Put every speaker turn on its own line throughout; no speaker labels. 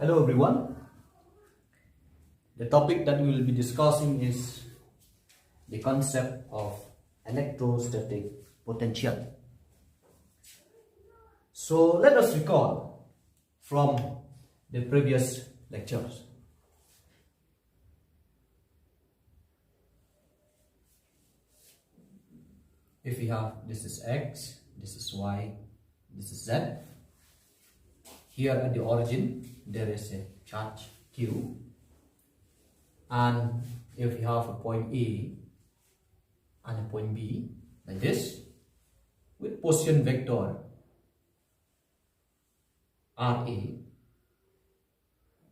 Hello everyone. The topic that we will be discussing is the concept of electrostatic potential. So let us recall from the previous lectures. If we have this is x, this is y, this is z. Here at the origin there is a charge q, and if we have a point A and a point B like this with position vector RA and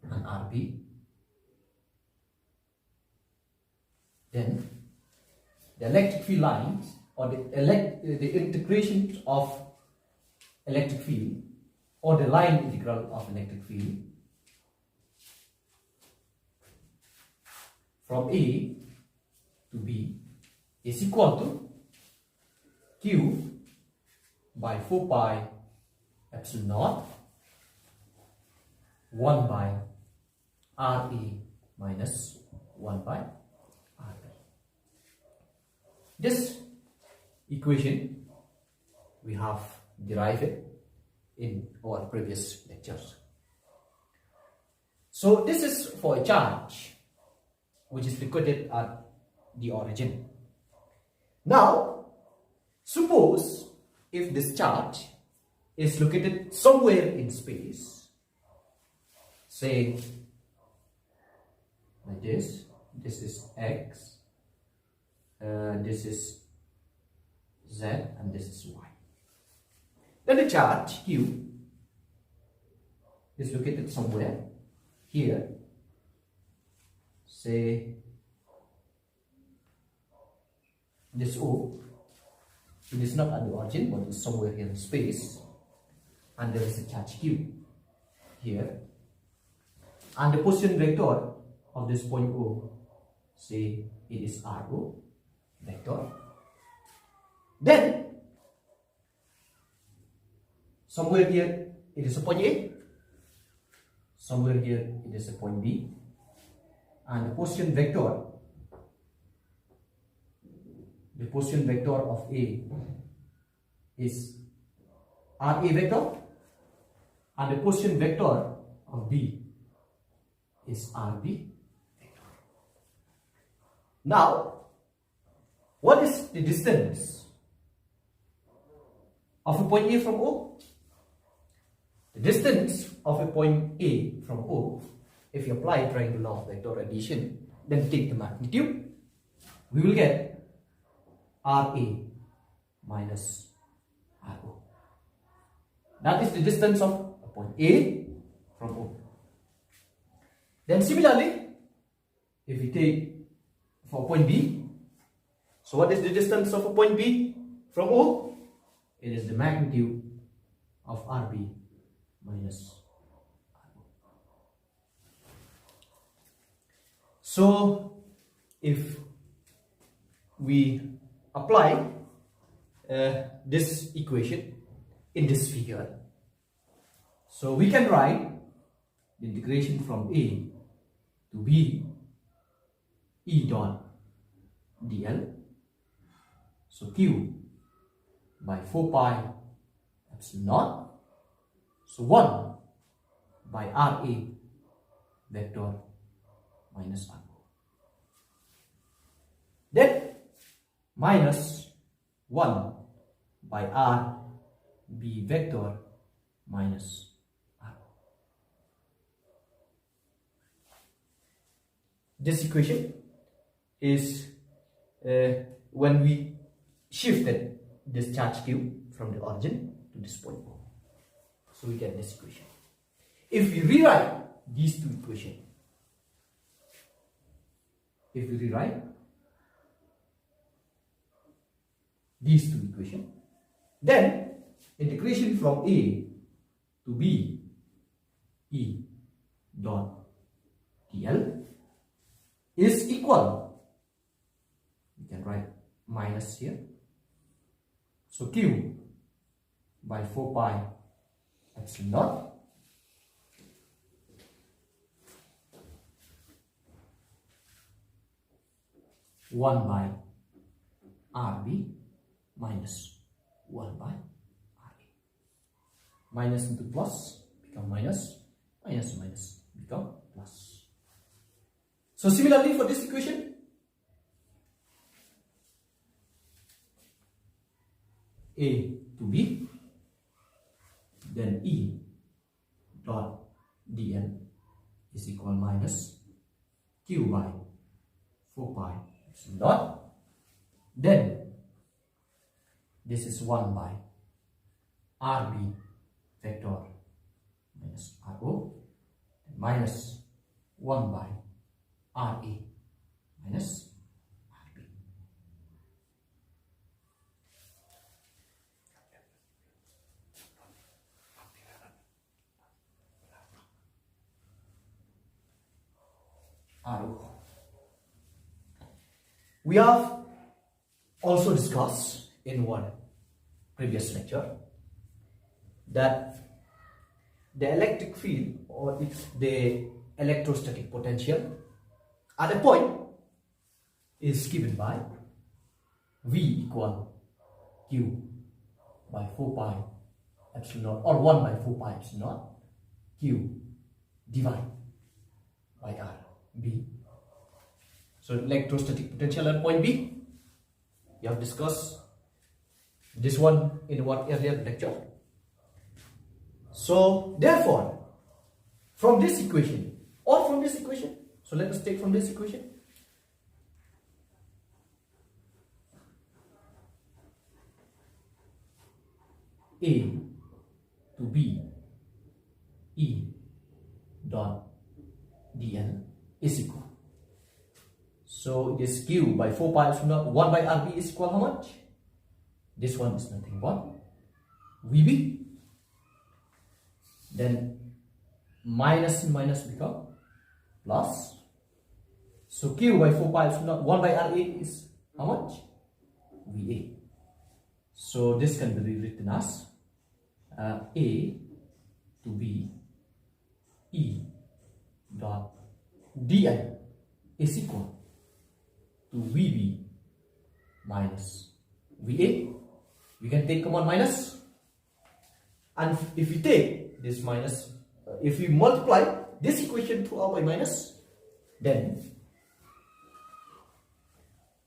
RB, then the electric field lines or the integration of electric field or the line integral of electric field from A to B is equal to Q by 4 pi epsilon naught 1 by RA minus 1 by RB. This equation we have derived it in our previous lectures. So this is for a charge which is located at the origin. Now suppose if this charge is located somewhere in space, say like this is x, this is z, and this is y. Then the charge q is located somewhere here, say this O. It is not at the origin but it's somewhere here in space, and there is a charge q here, and the position vector of this point O, say it is RO vector. Then somewhere here it is a point A, somewhere here it is a point B, and the position vector of A is RA vector, and the position vector of B is RB vector. Now, what is the distance of a point A from O? The distance of a point A from O, if you apply triangle law of vector addition, then take the magnitude, we will get RA minus RO. That is the distance of a point A from O. Then similarly, if we take for point B, so what is the distance of a point B from O? It is the magnitude of RB minus RO. So if we apply this equation in this figure, so we can write the integration from A to B E dot dl. So Q by 4 pi epsilon naught, so 1 by RA vector minus RO. Then minus 1 by RB vector minus RO. This equation is when we shifted this charge q from the origin to this point O. So we get this equation. If we rewrite these two equations, then integration from A to B E dot dl is equal, we can write minus here, so Q by 4 pi epsilon naught 1 by RB minus 1 by RA. Minus into plus become minus, minus minus become plus. So similarly for this equation, A to B, then E dot dn is equal minus Q by 4 pi epsilon dot. Then this is 1 by RB vector minus RO minus 1 by RA minus RB. RO. We have also discussed in one previous lecture that the electric field, or the electrostatic potential at a point is given by V equal Q by 4 pi epsilon naught, or 1 by 4 pi epsilon naught Q divided by R B. So electrostatic potential at point B, we have discussed this one in one earlier lecture. So therefore, from this equation, or from this equation, so let us take from this equation, A to B E dot dn is equal. So it is Q by 4 pi epsilon naught 1 by RB is equal how much? This one is nothing but VB. Then minus and minus become plus. So Q by 4 pi epsilon naught 1 by RA is how much? VA. So this can be rewritten as A to B E dot dn is equal to VB minus VA. We can take common minus, and if we take this minus, if we multiply this equation throughout by minus, then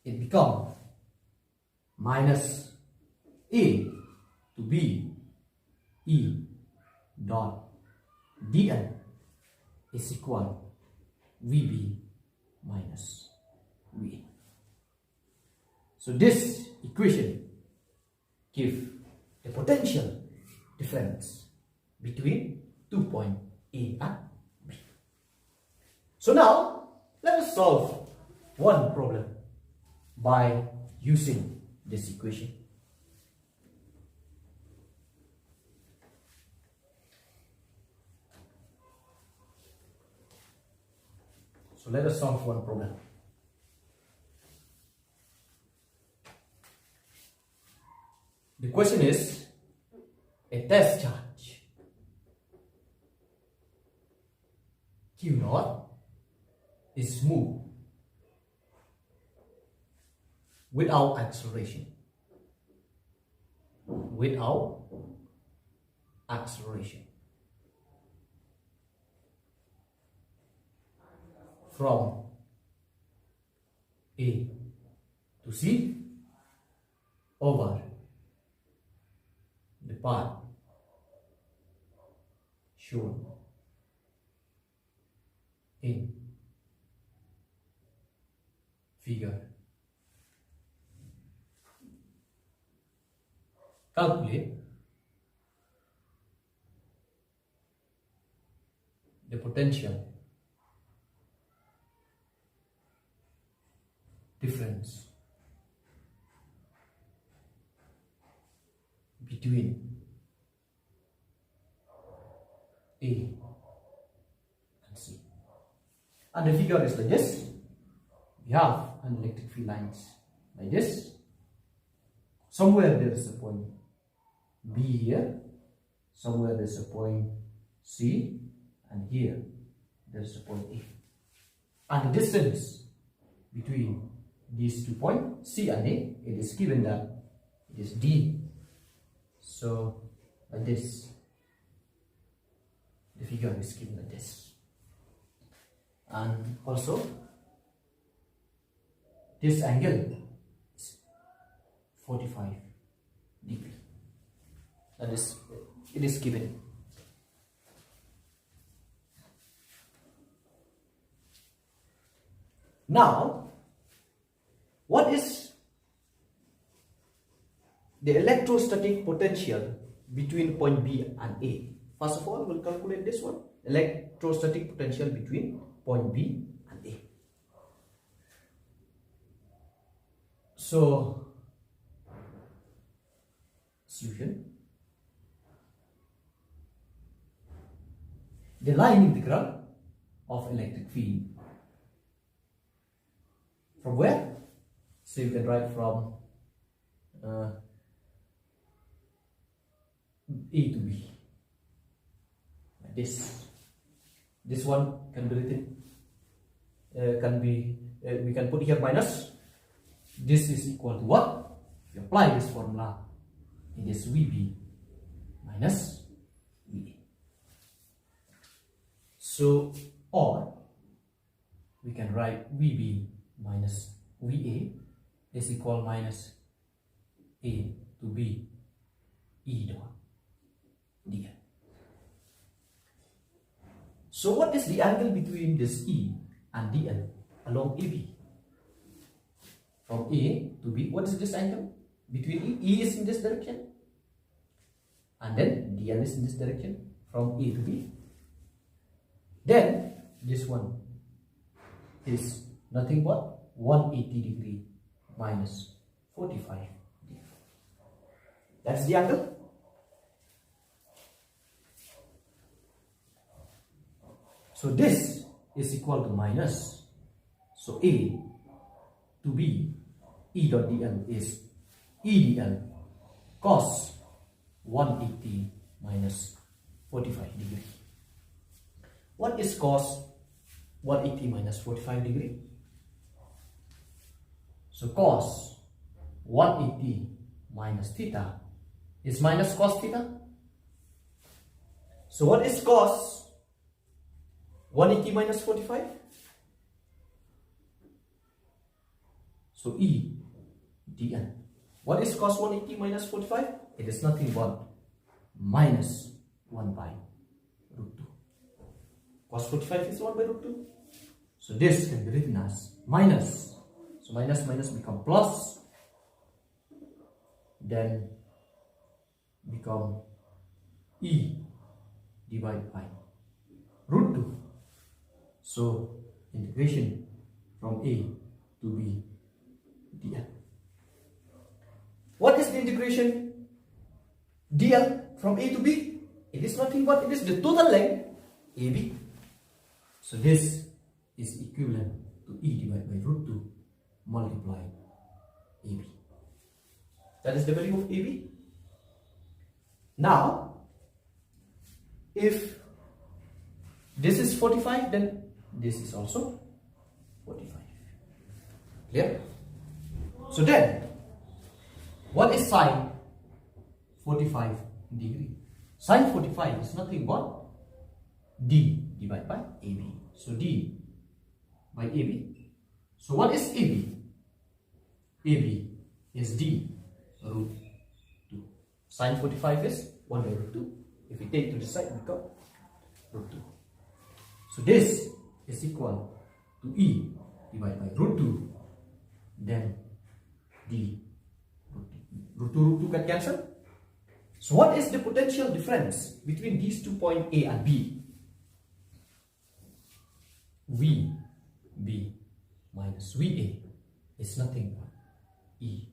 it becomes minus A to B E dot dn is equal VB minus VA. So this equation gives the potential difference between 2 points A and B. So now let us solve one problem by using this equation. So let us solve one problem. The question is, a test charge Q naught is moved without acceleration. Without acceleration. From A to C over the path shown in figure. Calculate the potential difference between A and C. And the figure is like this. We have an electric field lines like this. Somewhere there is a point B here, somewhere there is a point C, and here there is a point A. And the distance between these 2 points C and A, it is given that it is D. So like this, the figure is given like this. And also this angle is 45 degree. That is, it is given. Now, what is the electrostatic potential between point B and A? First of all, we'll calculate this one. Electrostatic potential between point B and A. So, solution. The line integral of electric field. From where? So you can write from A to B. Like this. This one can be written. We can put here minus. This is equal to what? If you apply this formula, it is VB minus VA. So, or we can write VB minus VA is equal minus A to B E dot dl. So what is the angle between this E and dl along AB? From A to B, what is this angle? Between E is in this direction and then dl is in this direction from A to B. Then this one is nothing but 180 degree minus 45 degree. That's the angle. So this is equal to minus. So A to B E dot dl is E dl cos 180 minus 45 degree. What is cos 180 minus 45 degree? So cos 180 minus theta is minus cos theta. So what is cos 180 minus 45? So E dn. What is cos 180 minus 45? It is nothing but minus 1 by root 2. Cos 45 is 1 by root 2. So this can be written as minus. So minus minus become plus. Then become E divided by root 2. So integration from A to B dl. What is the integration dl from A to B? It is nothing but it is the total length AB. So this is equivalent to E divided by root 2 multiplied AB. That is the value of AB. Now, if this is 45, then this is also 45. Clear? So then, what is sine 45 degree? Sine 45 is nothing but D divided by AB. So D by AB. So what is AB? AB is D root 2. Sine 45 is 1 by root 2. If we take to the side, we become root 2. So this is equal to E divided by root 2. Then D root 2. Root 2 can cancel. So what is the potential difference between these 2 points A and B? VB minus VA is nothing but ED.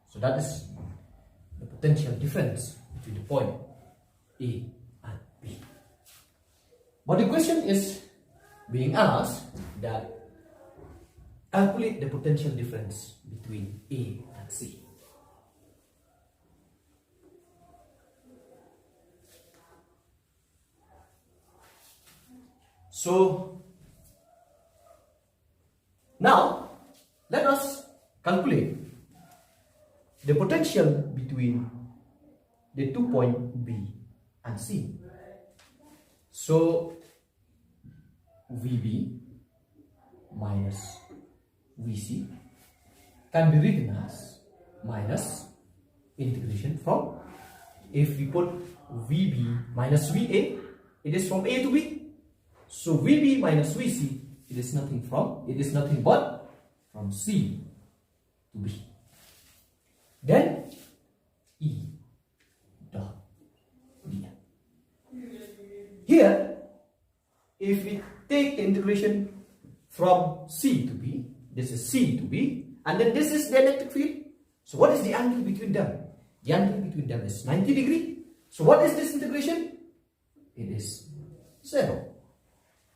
So that is the potential difference between the point A and B. But the question is being asked that calculate the potential difference between A and C. So now let us potential between the 2 points B and C. So VB minus VC can be written as minus integration from, if we put VB minus VA, it is from A to B. So VB minus VC, it is nothing but from C to B. Then E dot dl. Here, if we take the integration from C to B, this is C to B, and then this is the electric field. So what is the angle between them? The angle between them is 90 degrees. So what is this integration? It is 0.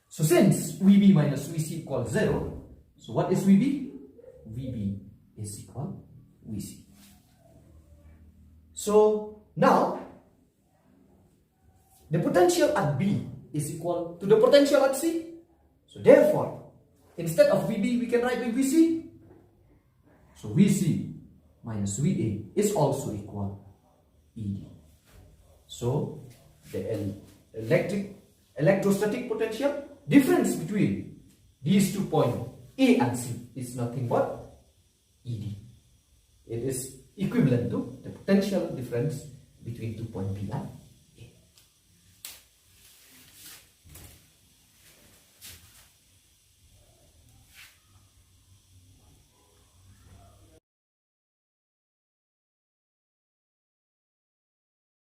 So since VB minus VC equals 0, so what is VB? VB is equal VC. So now the potential at B is equal to the potential at C. So therefore, instead of VB, we can write VC. So VC minus VA is also equal ED. So the electrostatic potential difference between these 2 points A and C is nothing but ED. It is equivalent to the potential difference between 2 points B and